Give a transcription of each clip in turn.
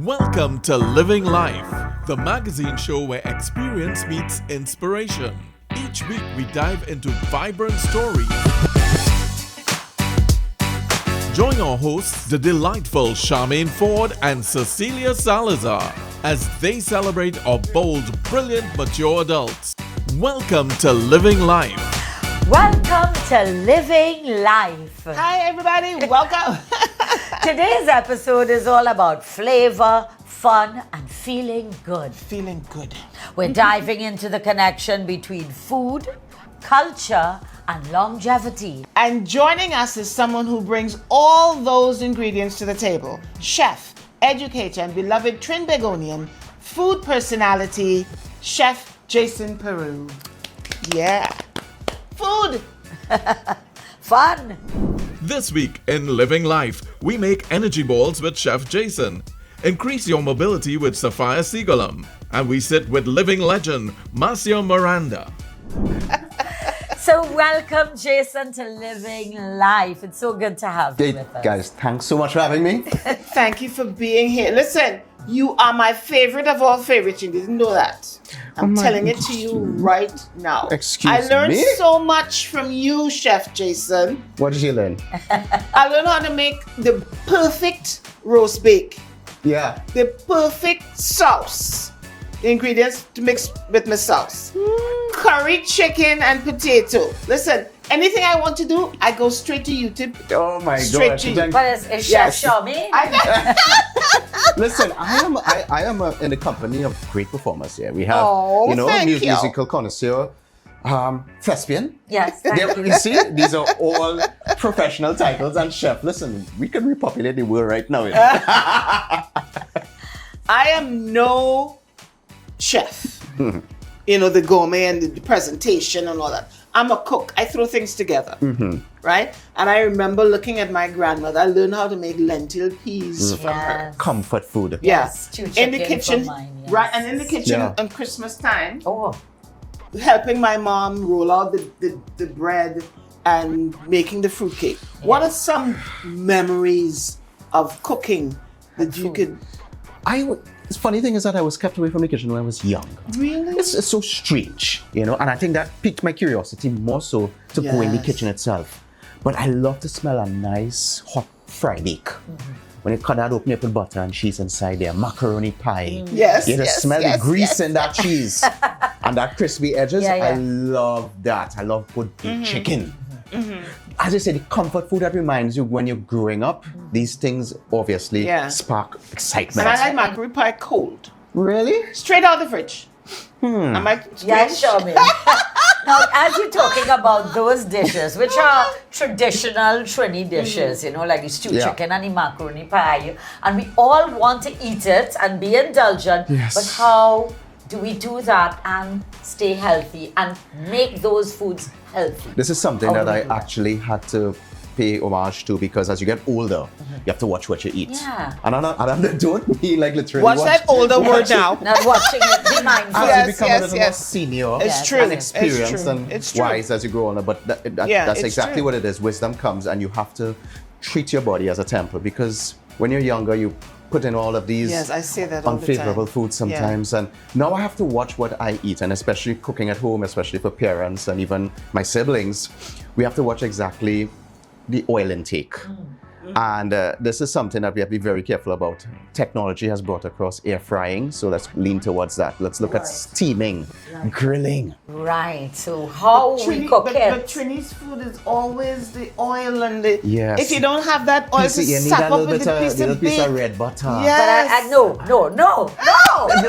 Welcome to Living Life, the magazine show where experience meets inspiration. Each week we dive into vibrant stories. Join our hosts, the delightful Charmaine Ford and Cecilia Salazar, as they celebrate our bold, brilliant, mature adults. Welcome to Living Life. Welcome to Living Life. Hi everybody, welcome. Today's episode is all about flavor, fun, and feeling good. Feeling good. We're diving into the connection between food, culture, and longevity. And joining us is someone who brings all those ingredients to the table. Chef, educator, and beloved Trinbagonian food personality, Chef Jason Peru. Yeah. Food. Fun. This week in Living Life, we make energy balls with Chef Jason. Increase your mobility with Sapphire Seegulam. And we sit with living legend Marcia Miranda. So welcome, Jason, to Living Life. It's so good to have you with us. Guys, thanks so much for having me. Thank you for being here. Listen, you are my favorite of all favorites. You didn't know that. I'm telling it to you right now. Excuse I learned me? so much from you, Chef Jason. What did you learn? I learned how to make the perfect roast bake, Yeah. the perfect sauce, the ingredients to mix with my sauce. Curry, chicken, and potato. Listen, anything I want to do, I go straight to YouTube. Oh my Straight God. to you. But it's Yes. Chef Charmaine. Listen, I am in the company of great performers here. We have, Oh, thank you. musical connoisseur, thespian. Yes, thank you. You see, these are all professional titles. And chef, listen, we can repopulate the world right now. You know? I am no chef. You know, the gourmet and the presentation and all that. I'm a cook. I throw things together. Right? And I remember looking at my grandmother. I learned how to make lentil peas from her. Yes. Comfort food. Yeah. Stew In the chicken kitchen. from mine, yes. Right. And in the kitchen Yeah. on Christmas time, Oh, helping my mom roll out the bread and making the fruitcake. What are some memories of cooking that you could The funny thing is that I was kept away from the kitchen when I was young. really? It's so strange, you know, and I think that piqued my curiosity more so to go in the Yes. kitchen itself. But I love to smell a nice hot fry bake. When you cut that open, you put butter and cheese inside there, macaroni pie. Yes, You just yes, smell yes, the grease yes. in that cheese and that crispy edges. Yeah, yeah. I love that. I love good baked chicken. As I said, the comfort food that reminds you when you're growing up, these things obviously Yeah. spark excitement. And I like macaroni pie cold. Really? Straight out of the fridge. Am I yes, Charmaine. Now, as you're talking about those dishes, which are traditional Trini dishes, you know, like the stew Yeah. chicken and the macaroni pie, and we all want to eat it and be indulgent, Yes. but how do we do that and stay healthy and make those foods healthy? This is something How that do we I do that? actually had to pay homage to because as you get older, you have to watch what you eat. Yeah. And I don't mean like literally Watch that older word now. Not watching it, be mindful. As Yes, you become yes, a little yes. more senior It's Yes. true. and experienced It's true. and It's true. wise as you grow older, but Yeah, that's it's exactly true. what it is. Wisdom comes and you have to treat your body as a temple because when you're younger, you put in all of these Yes, I say that all the unfavorable time. foods sometimes. And now I have to watch what I eat, and especially cooking at home, especially for parents and even my siblings, we have to watch exactly the oil intake. And this is something that we have to be very careful about. Technology has brought across air frying, so let's lean towards that. Let's look at steaming, grilling. Right, so how we cook but it. Trinidad's food is always the oil and the. Yes. If you don't have that oil, You to need sap a up little with bit a of, piece little of piece of bacon. red butter. Yes. But I no.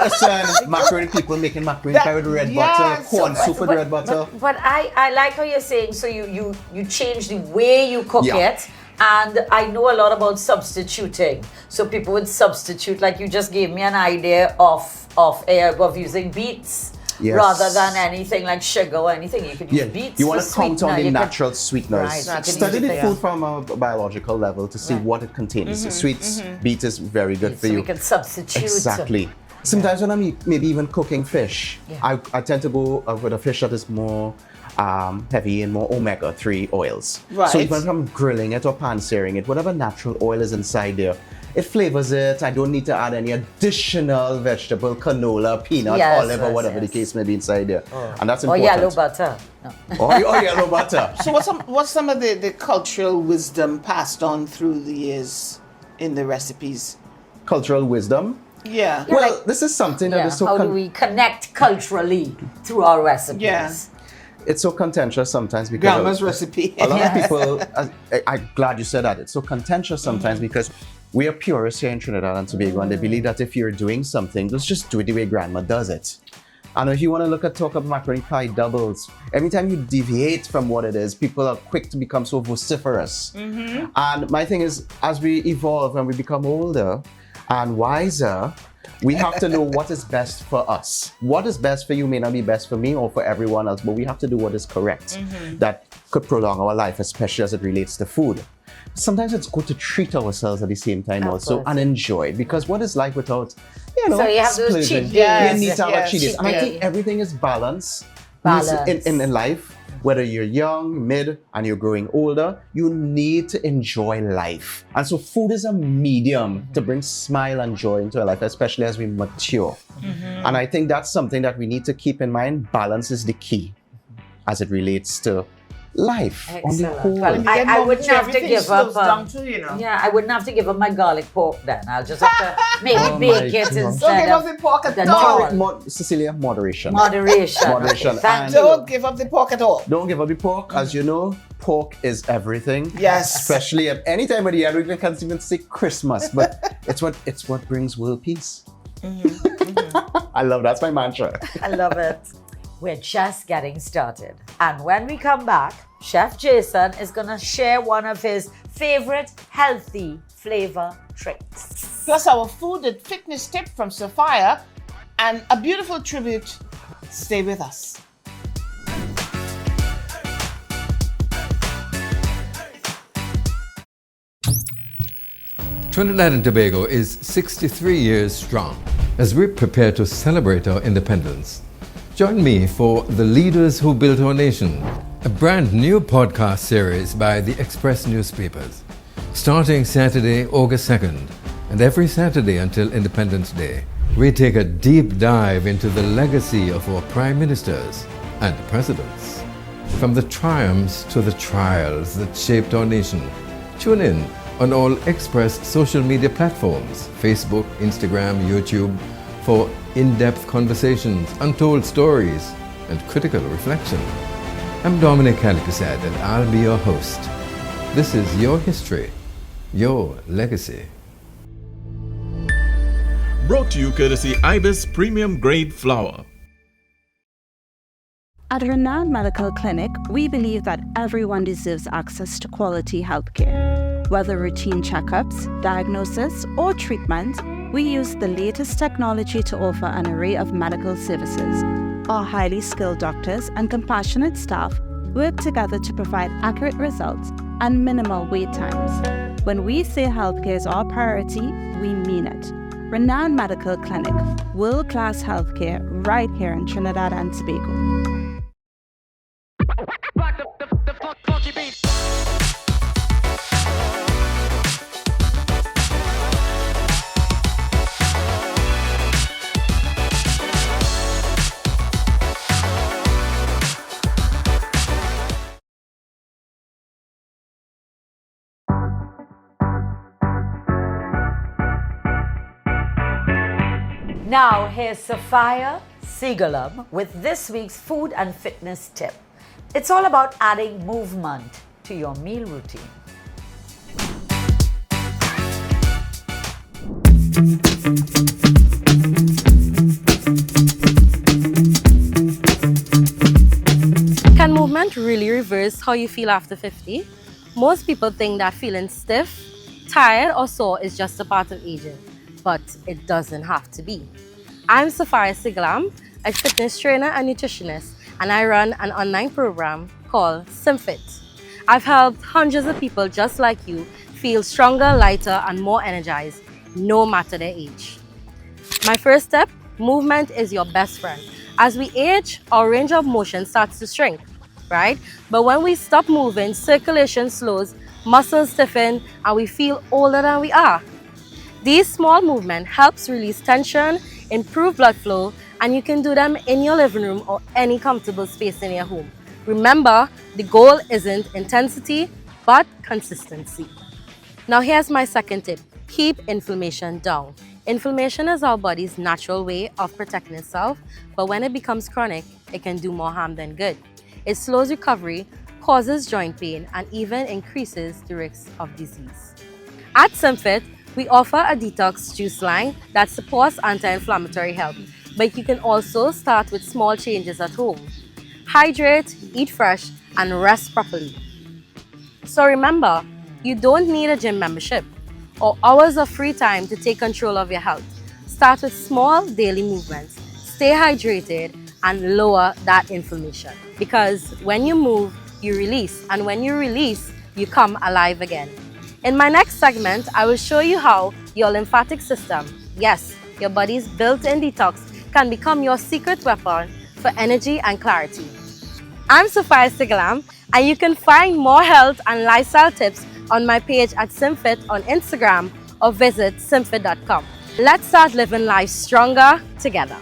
Listen, macaroni people making macaroni pie with red Yes. butter, corn soup with red butter. But I like how you're saying, so you change the way you cook Yeah. it. And I know a lot about substituting. So people would substitute, like you just gave me an idea of using beets. Yes. Rather than anything like sugar or anything. You could use Yeah, beets you for want to count on sweetener. the You could- natural sweeteners. Right, so you can Study use the it food there. from a biological level to see Right. what it contains. Sweets, beet is very good for So you. we can substitute. Exactly. Sometimes when I'm maybe even cooking fish, Yeah. I tend to go with a fish that is more heavy in more omega-3 oils. Right. So even if I'm grilling it or pan-searing it, whatever natural oil is inside there, it flavors it. I don't need to add any additional vegetable, canola, peanut, Yes, olive, or yes, whatever the yes. case may be inside there. And that's Or important. yellow butter. No. Or yellow butter. So what's some of the cultural wisdom passed on through the years in the recipes? Cultural wisdom. Yeah. Well, this is something that Yeah. is so How do we connect culturally through our recipes? Yeah. it's so contentious sometimes because Grandma's recipe. a lot of people, I'm glad you said that, it's so contentious sometimes because we are purists here in Trinidad and Tobago and they believe that if you're doing something, let's just do it the way grandma does it. And if you want to talk about macaroni pie doubles, every time you deviate from what it is, people are quick to become so vociferous. And my thing is, as we evolve and we become older and wiser, we have to know what is best for us. What is best for you may not be best for me or for everyone else, but we have to do what is correct that could prolong our life, especially as it relates to food. Sometimes it's good to treat ourselves at the same time also and enjoy it, because what is life without, So you have those splurging? cheat Yes, You need to have a yes, cheat days. And I cheat think day. everything is balance. Balance. In life, whether you're young, mid, and you're growing older, you need to enjoy life. And so food is a medium to bring smile and joy into our life, especially as we mature. And I think that's something that we need to keep in mind. Balance is the key as it relates to life on the Excellent. whole. Well, When you get I more wouldn't mature, have to everything give up. slows down too, you know. Yeah, I wouldn't have to give up my garlic pork then. I'll just have to maybe Oh bake my it God. Don't instead give up of the pork at the all. tall. Cecilia, moderation. Moderation. Moderation. Thank And you. Don't give up the pork at all. Don't give up the pork. As you know, pork is everything. Yes. Especially at any time of the year. I don't even can't even say Christmas, but it's what brings world peace. I love that's my mantra. I love it. We're just getting started. And when we come back, Chef Jason is going to share one of his favorite healthy flavor tricks. Plus our food and fitness tip from Sapphire and a beautiful tribute. Stay with us. Trinidad and Tobago is 63 years strong as we prepare to celebrate our independence. Join me for The Leaders Who Built Our Nation, a brand new podcast series by the Express newspapers, starting Saturday, August 2nd, and every Saturday until Independence Day. We take a deep dive into the legacy of our prime ministers and presidents, from the triumphs to the trials that shaped our nation. Tune in on all Express social media platforms, Facebook, Instagram, YouTube, for in-depth conversations, untold stories, and critical reflection. I'm Dominic Calicusad and I'll be your host. This is your history, your legacy. Brought to you courtesy Ibis Premium Grade Flour. At Renowned Medical Clinic, we believe that everyone deserves access to quality healthcare. Whether routine checkups, diagnosis, or treatment, we use the latest technology to offer an array of medical services. Our highly skilled doctors and compassionate staff work together to provide accurate results and minimal wait times. When we say healthcare is our priority, we mean it. Renowned Medical Clinic, world-class healthcare right here in Trinidad and Tobago. Now, here's Sapphire Seegulam with this week's food and fitness tip. It's all about adding movement to your meal routine. Can movement really reverse how you feel after 50? Most people think that feeling stiff, tired, or sore is just a part of aging, but it doesn't have to be. I'm Sapphire Seegulam, a fitness trainer and nutritionist, and I run an online program called SimFit. I've helped hundreds of people just like you feel stronger, lighter, and more energized, no matter their age. My first tip, movement is your best friend. As we age, our range of motion starts to shrink, right? But when we stop moving, circulation slows, muscles stiffen, and we feel older than we are. These small movements helps release tension, improve blood flow, and you can do them in your living room or any comfortable space in your home. Remember, the goal isn't intensity, but consistency. Now here's my second tip. Keep inflammation down. Inflammation is our body's natural way of protecting itself, but when it becomes chronic, it can do more harm than good. It slows recovery, causes joint pain, and even increases the risk of disease. At SimFit, we offer a detox juice line that supports anti-inflammatory health, but you can also start with small changes at home. Hydrate, eat fresh, and rest properly. So remember, you don't need a gym membership or hours of free time to take control of your health. Start with small daily movements, stay hydrated, and lower that inflammation. Because when you move, you release, and when you release, you come alive again. In my next segment, I will show you how your lymphatic system, yes, your body's built-in detox, can become your secret weapon for energy and clarity. I'm Sapphire Seegulam, and you can find more health and lifestyle tips on my page at SimFit on Instagram or visit simfit.com. Let's start living life stronger together.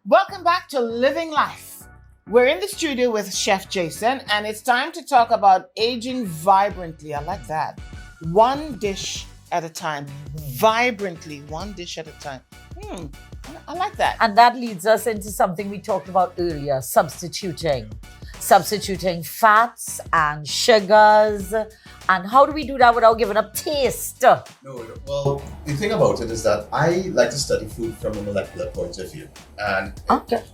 Welcome back to Living Life. We're in the studio with Chef Jason, and it's time to talk about aging vibrantly. I like that. One dish at a time. Vibrantly, one dish at a time. I like that. And that leads us into something we talked about earlier, substituting fats and sugars. And how do we do that without giving up taste? No, well, the thing about it is that I like to study food from a molecular point of view. And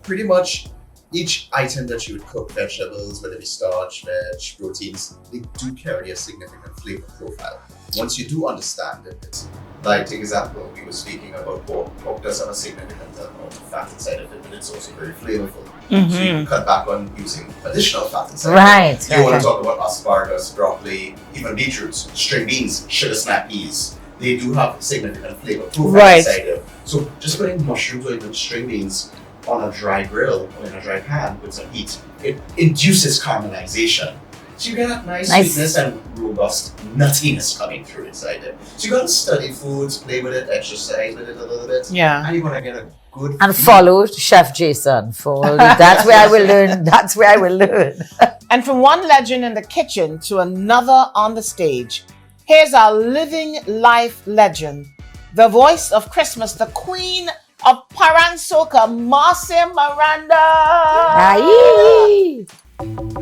pretty much each item that you would cook, vegetables, whether it be starch, veg, proteins, they do carry a significant flavor profile. Once you do understand it, like take example, we were speaking about pork. Pork does have a significant amount of fat inside of it, but it's also very flavorful. So you can cut back on using additional fat inside of it. You want to talk about asparagus, broccoli, even beetroots, string beans, sugar snap peas. They do have significant flavor profile inside them. So just putting mushrooms or even string beans on a dry grill or in a dry pan with some heat, it induces caramelization. So you get that nice sweetness and robust nuttiness coming through inside it. So you got to study foods, play with it, exercise with it a little bit. Yeah. And you want to get a good and follow Chef Jason for that's where I will learn. That's where I will learn. And from one legend in the kitchen to another on the stage, here's our living life legend, the voice of Christmas, the Queen of Parang Soca, Marcia Miranda. Aye.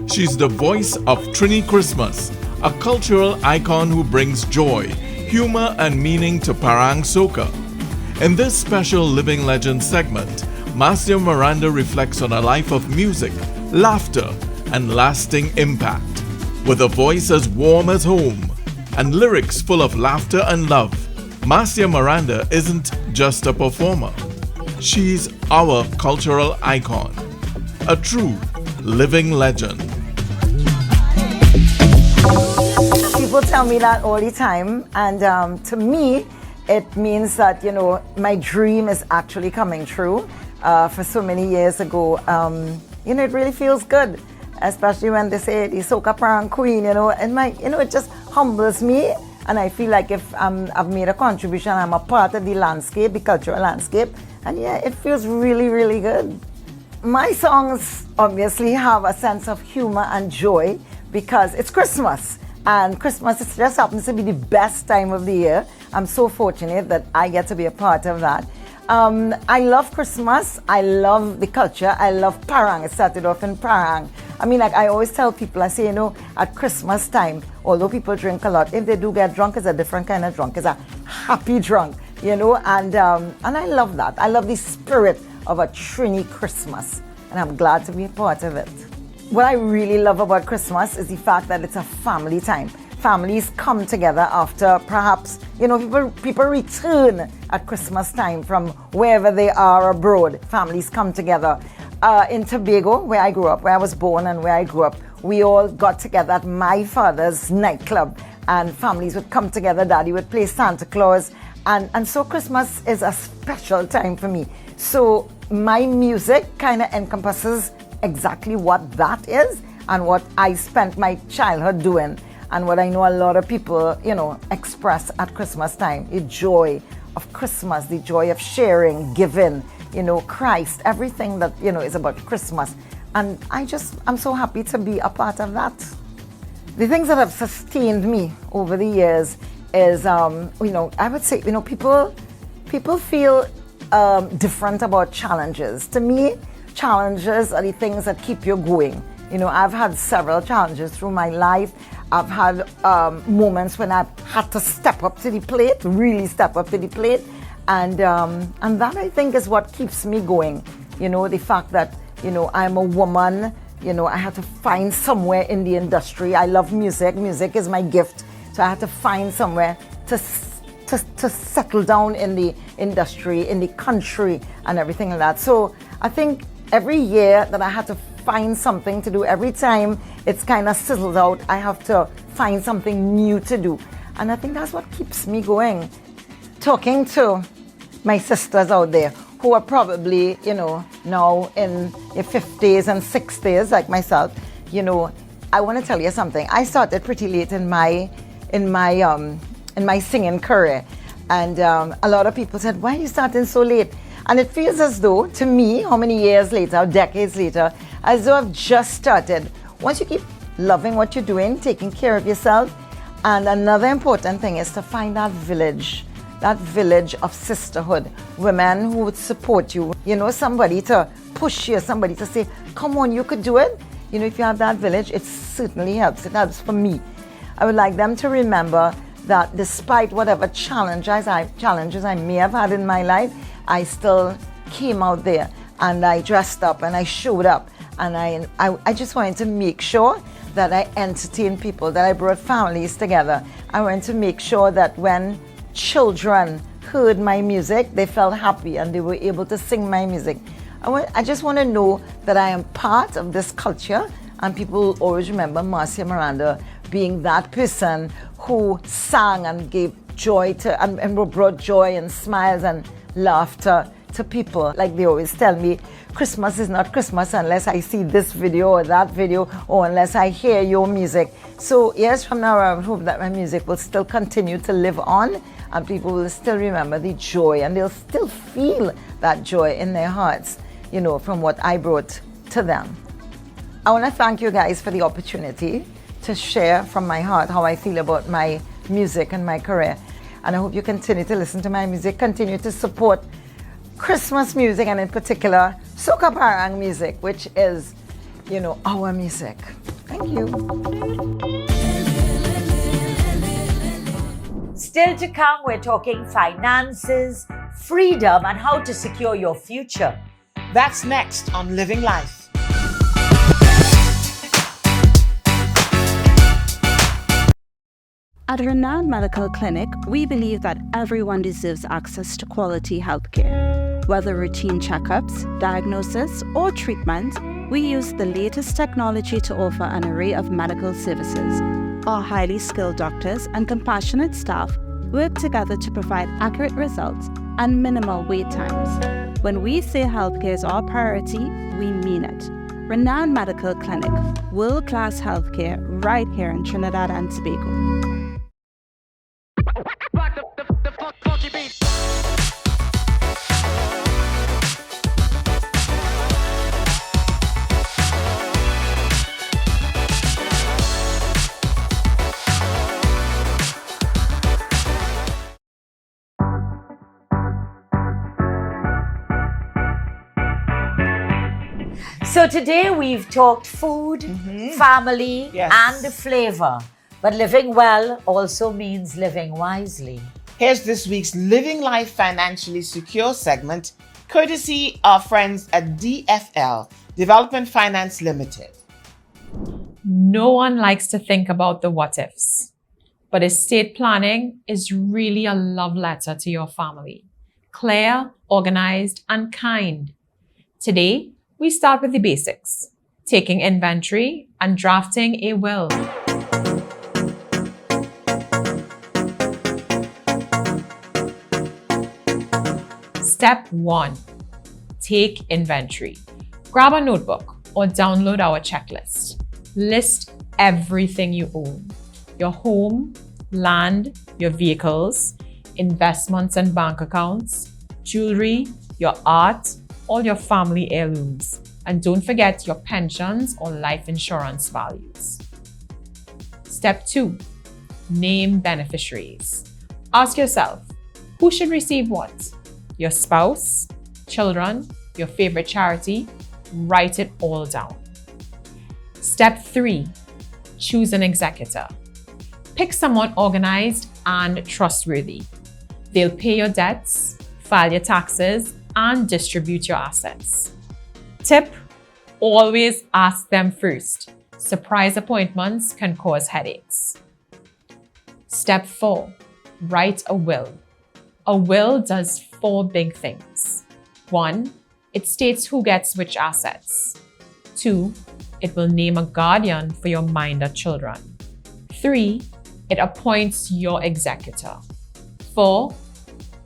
She's the voice of Trini Christmas, a cultural icon who brings joy, humor, and meaning to Parang Soca. In this special Living Legend segment, Marcia Miranda reflects on a life of music, laughter, and lasting impact. With a voice as warm as home and lyrics full of laughter and love, Marcia Miranda isn't just a performer. She's our cultural icon, a true living legend. People tell me that all the time, and to me, it means that, you know, my dream is actually coming true. For so many years ago, you know, it really feels good, especially when they say the Soca Parang Queen, you know, and it just humbles me, and I feel like if I've made a contribution, I'm a part of the landscape, the cultural landscape, and yeah, it feels really, really good. My songs obviously have a sense of humor and joy because it's Christmas. And Christmas just happens to be the best time of the year. I'm so fortunate that I get to be a part of that. I love Christmas. I love the culture. I love Parang. It started off in Parang. I mean, like I always tell people, I say, you know, at Christmas time, although people drink a lot, if they do get drunk, it's a different kind of drunk. It's a happy drunk, you know, and I love that. I love the spirit of a Trini Christmas, and I'm glad to be a part of it. What I really love about Christmas is the fact that it's a family time. Families come together after perhaps, you know, people return at Christmas time from wherever they are abroad. Families come together. In Tobago, where I grew up, where I was born and where I grew up, we all got together at my father's nightclub, and families would come together. Daddy would play Santa Claus, And so Christmas is a special time for me. So my music kind of encompasses exactly what that is and what I spent my childhood doing, and what I know a lot of people, express at Christmas time. The joy of Christmas, the joy of sharing, giving, Christ, everything that, is about Christmas. And I'm so happy to be a part of that. The things that have sustained me over the years is, I would say, people feel different about challenges. To me, challenges are the things that keep you going. I've had several challenges through my life. I've had moments when I've had to step up to the plate, really step up to the plate. And that, I think, is what keeps me going. The fact that, I'm a woman, I had to find somewhere in the industry. I love music. Music is my gift. So I had to find somewhere to settle down in the industry, in the country, and everything like that. So I think every year that I had to find something to do, every time it's kind of sizzled out, I have to find something new to do. And I think that's what keeps me going. Talking to my sisters out there who are probably, now in their 50s and 60s, like myself, I want to tell you something. I started pretty late in my singing career. And a lot of people said, why are you starting so late? And it feels as though, to me, how many years later, decades later, as though I've just started. Once you keep loving what you're doing, taking care of yourself, and another important thing is to find that village of sisterhood, women who would support you, somebody to push you, somebody to say, come on, you could do it. If you have that village, it certainly helps. It helps for me. I would like them to remember that despite whatever challenges I may have had in my life, I still came out there and I dressed up and I showed up, and I just wanted to make sure that I entertained people, that I brought families together. I wanted to make sure that when children heard my music, they felt happy and they were able to sing my music. I just want to know that I am part of this culture, and people will always remember Marcia Miranda being that person who sang and gave joy to and brought joy and smiles and laughter to people. Like they always tell me, Christmas is not Christmas unless I see this video or that video, or unless I hear your music. So years from now, I hope that my music will still continue to live on, and people will still remember the joy, and they'll still feel that joy in their hearts, from what I brought to them. I want to thank you guys for the opportunity to share from my heart how I feel about my music and my career. And I hope you continue to listen to my music, continue to support Christmas music, and in particular, Soca Parang music, which is, our music. Thank you. Still to come, we're talking finances, freedom, and how to secure your future. That's next on Living Life. At Renowned Medical Clinic, we believe that everyone deserves access to quality healthcare. Whether routine checkups, diagnosis, or treatment, we use the latest technology to offer an array of medical services. Our highly skilled doctors and compassionate staff work together to provide accurate results and minimal wait times. When we say healthcare is our priority, we mean it. Renowned Medical Clinic, world-class healthcare right here in Trinidad and Tobago. So today we've talked food, family, Yes. and the flavor. But living well also means living wisely. Here's this week's Living Life Financially Secure segment, courtesy of friends at DFL, Development Finance Limited. No one likes to think about the what ifs, but estate planning is really a love letter to your family. Clear, organized, and kind. Today, we start with the basics, taking inventory and drafting a will. Step 1. Take inventory. Grab a notebook or download our checklist. List everything you own. Your home, land, your vehicles, investments and bank accounts, jewelry, your art, all your family heirlooms, and don't forget your pensions or life insurance values. Step 2. Name beneficiaries. Ask yourself, who should receive what? Your spouse, children, your favorite charity? Write it all down. Step 3. Choose an executor. Pick someone organized and trustworthy. They'll pay your debts, file your taxes, and distribute your assets. Tip: always ask them first. Surprise appointments can cause headaches. Step 4. Write a will. A will does 4 big things. 1. It states who gets which assets. 2. It will name a guardian for your minor children. 3. It appoints your executor. 4.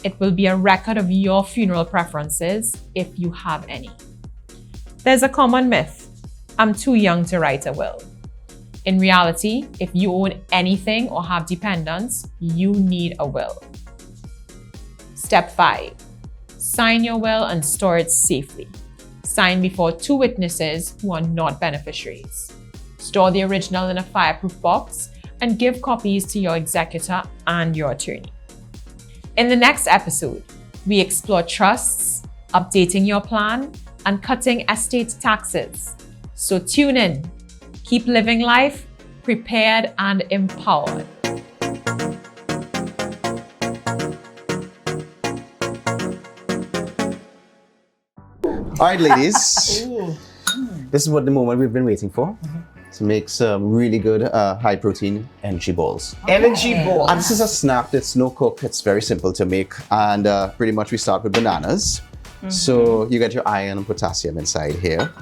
It will be a record of your funeral preferences if you have any. There's a common myth: I'm too young to write a will. In reality, if you own anything or have dependents, you need a will. Step 5. Sign your will and store it safely. Sign before 2 witnesses who are not beneficiaries. Store the original in a fireproof box and give copies to your executor and your attorney. In the next episode, we explore trusts, updating your plan, and cutting estate taxes. So tune in. Keep living life prepared and empowered. All right, ladies. This is what the moment we've been waiting for. To make some really good high protein energy balls. Energy balls. And this is a snack that's no cook. It's very simple to make. And pretty much we start with bananas. So you get your iron and potassium inside here.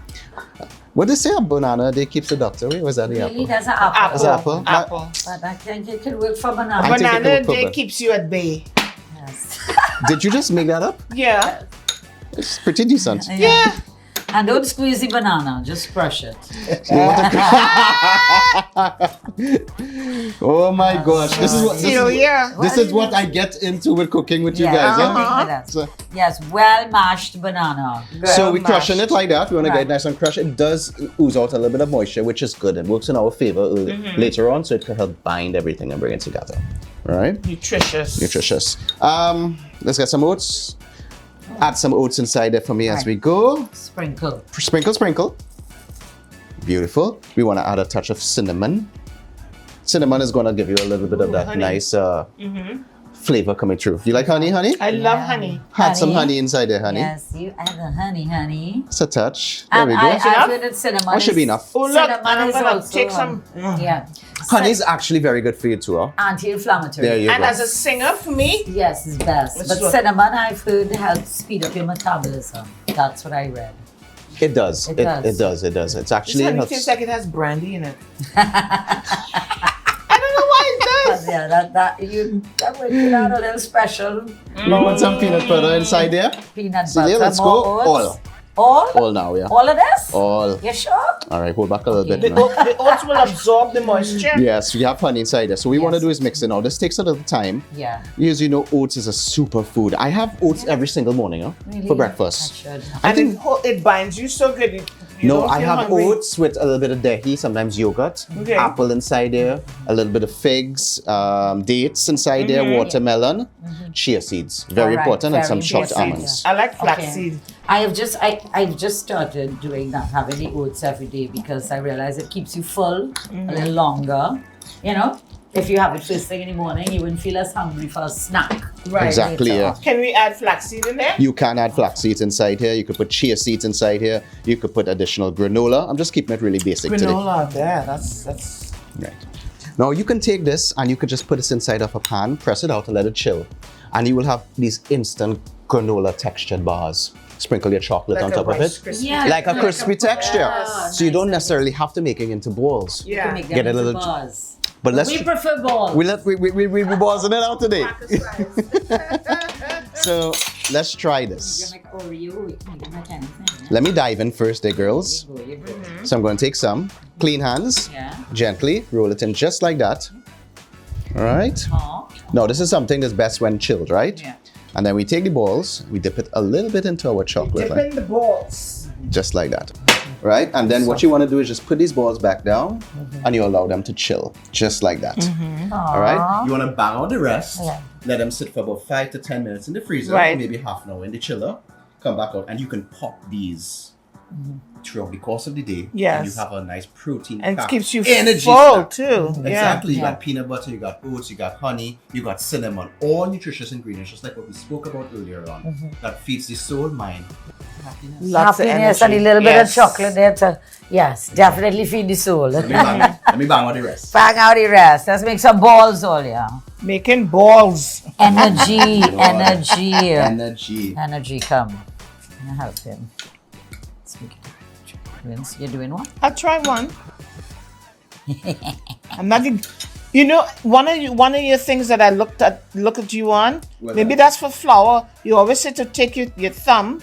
What they say a banana, they keeps the doctor away? Was that the Really, apple? that's an apple. That's an apple? Apple. But I think it could work for banana. I think it Banana could work day for keeps you at bay. Yes. Did you just make that up? Yeah. It's pretty decent. Yeah. And don't squeeze the banana, just crush it. Oh my gosh. This is what I get into with cooking with you guys. Huh? So, Yes, well mashed banana. so we're crushing it like that. We want to get it nice and crushed. It does ooze out a little bit of moisture, which is good. It works in our favor later on, so it can help bind everything and bring it together. All right? Nutritious. Let's get some oats. Add some oats inside there for me as we go. Sprinkle. Sprinkle. Beautiful. We want to add a touch of cinnamon. Cinnamon is going to give you a little bit of that honey. nice flavor coming through. You like honey? I love honey. Add some honey inside there, honey. Yes, you add the honey. It's a touch. There And we go. I added cinnamon. That should be enough. Oh, look, Cinnamon I'm is going to also, take some. Yeah. Honey is actually very good for you too. Huh? Anti-inflammatory. There you And go. as a singer, for me, Yes, it's best. Let's But do it. cinnamon, I've heard, helps speed up your metabolism. That's what I read. It does. It It does. does. It's this actually honey helps. tastes like it has brandy in it. I don't know why it But does. yeah, that would add a little special You want some peanut butter inside there? peanut So butter. yeah, let's more go. oats. All? All now, yeah. All of this? All. You sure? All right, hold back a little Okay. bit The, now. the oats will absorb the moisture. Yes, we have honey inside there. So what we want to Yes. do is mix it now. This takes a little time. Yeah. Because you know oats is a super food. I have oats every single morning Really? for breakfast. I should. I And think it binds you so good. You no, don't I feel have hungry. oats with a little bit of dahi, sometimes yogurt, Okay. apple inside there, a little bit of figs, dates inside there, watermelon, chia seeds, very Alright, important, and very some chopped important. almonds. I like Okay. flaxseed. I've just started doing that, having the oats every day because I realize it keeps you full a little longer. You know, if you have it first thing in the morning, you wouldn't feel as hungry for a snack. Right. Exactly, later yeah. on. Can we add flaxseed in there? You can add flax seeds inside here. You could put chia seeds inside here. You could put additional granola. I'm just keeping it really basic today. Granola there. That's. Right. Now you can take this and you could just put this inside of a pan, press it out and let it chill. And you will have these instant granola textured bars. Sprinkle your chocolate on top of it. Yeah, Like a crispy texture. Yeah, So you don't nice. necessarily have to make it into balls. You Yeah. can make them Get a into little- bars. But let's We prefer balls. we balls in it out today. So let's try this. Like Oreo, we can make anything. Yeah? Let me dive in first there, girls. You go. So I'm going to take some clean hands, gently roll it in just like that. All right. Now this is something that's best when chilled, right? Yeah. And then we take the balls, we dip it a little bit into our chocolate. Dip in the balls. Just like that. Right? And then what you want to do is just put these balls back down and you allow them to chill. Just like that. All right? You want to bang out the rest. Yeah. Let them sit for about 5 to 10 minutes in the freezer. Or maybe half an hour in the chiller. Come back out and you can pop these throughout the course of the day. Yes. And you have a nice protein and it keeps you energy full stack. too. Exactly. You got peanut butter, you got oats, you got honey, you got cinnamon. All nutritious ingredients, just like what we spoke about earlier on. That feeds the soul, mind. Happiness and a little bit of chocolate there to, definitely feed the soul. Let me bang out the rest. Bang out the rest. Let's make some balls, Olia. Making balls. Energy. Energy. Come. I help him. Vince, you're doing what? I'll try one. I'm not. You know, one of your things that I look at you on. Maybe that's for flour. You always say to take your thumb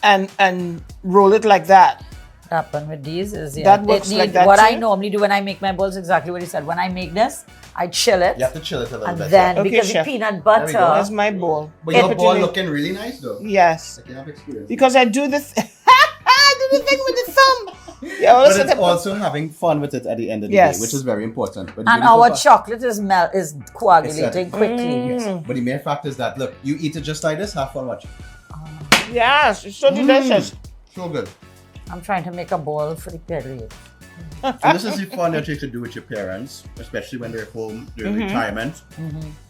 and roll it like that. What happened with these is that works like that. What too? I normally do when I make my balls, exactly what he said. When I make this, I chill it. You have to chill it a little bit. And then Okay, because chef. the peanut butter. That's my ball. But your ball looking really nice though. Yes. Like you have experience. Because I do the thing with the thumb. Yeah, but it's also having fun with it at the end of the day, which is very important. But and our chocolate is coagulating quickly. Yes. But the main fact is that look, you eat it just like this, have fun watching. Yes, it's so delicious. So good. I'm trying to make a ball for the period. And this is the fun that you should do with your parents, especially when they're home during retirement.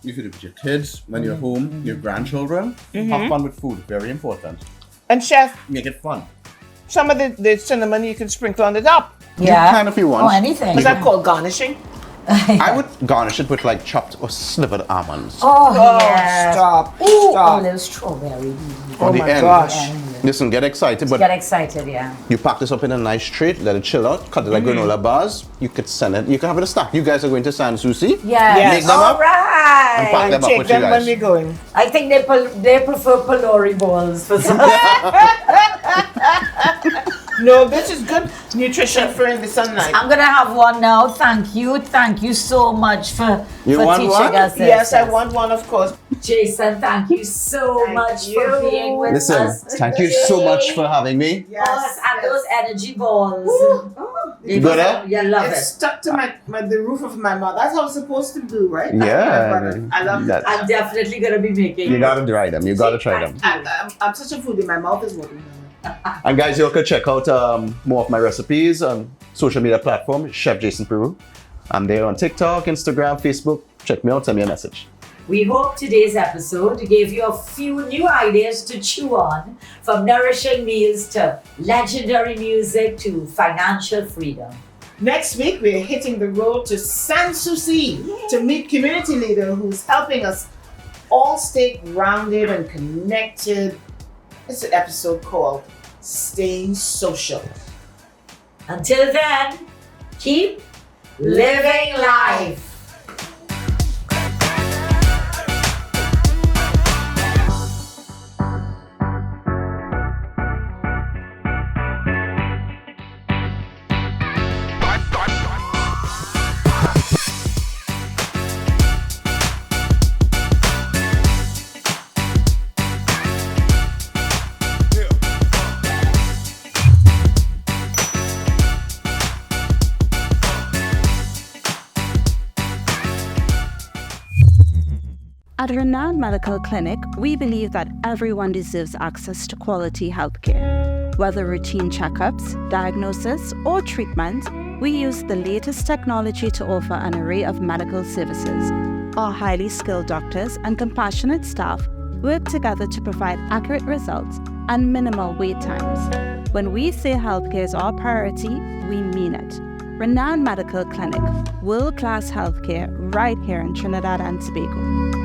You should do it with your kids, when you're home, your grandchildren. Have fun with food, very important. And chef, make it fun. Some of the cinnamon you can sprinkle on the top. Yeah. You can if you want. Oh, anything. Is that called garnishing? I would garnish it with like chopped or slivered almonds. Oh, yeah. Stop. Ooh, Stop. a little strawberry. On the my end. gosh. Listen, get excited, but Get excited, yeah. you pack this up in a nice tray, let it chill out, cut it like granola bars. You could send it. You can have it a snack. You guys are going to San Souci. Yes. Make them All up. right. And pack them up Take with you them when guys. we're going. I think they prefer Pelori balls for some. No, this is good nutrition for in the sunlight. I'm gonna have one now. Thank you so much for teaching us this. Yes, I want one, of course. Jason, thank you so much for being with Listen, us today. thank you so much for having me. Yes, and those energy balls. Good, eh? You love It's it. stuck to the roof of my mouth. That's how it's supposed to do, right? Yeah. I love it. I'm definitely gonna be making. You gotta try them. You gotta try them. I'm such a foodie. My mouth is watering. And guys, you can check out more of my recipes on social media platform, Chef Jason Peru. I'm there on TikTok, Instagram, Facebook. Check me out, send me a message. We hope today's episode gave you a few new ideas to chew on, from nourishing meals to legendary music to financial freedom. Next week, we're hitting the road to San Souci to meet community leader who's helping us all stay grounded and connected. It's an episode called Staying Social. Until then, keep living life. At Renowned Medical Clinic, we believe that everyone deserves access to quality healthcare. Whether routine checkups, diagnosis, or treatment, we use the latest technology to offer an array of medical services. Our highly skilled doctors and compassionate staff work together to provide accurate results and minimal wait times. When we say healthcare is our priority, we mean it. Renowned Medical Clinic, world-class healthcare right here in Trinidad and Tobago.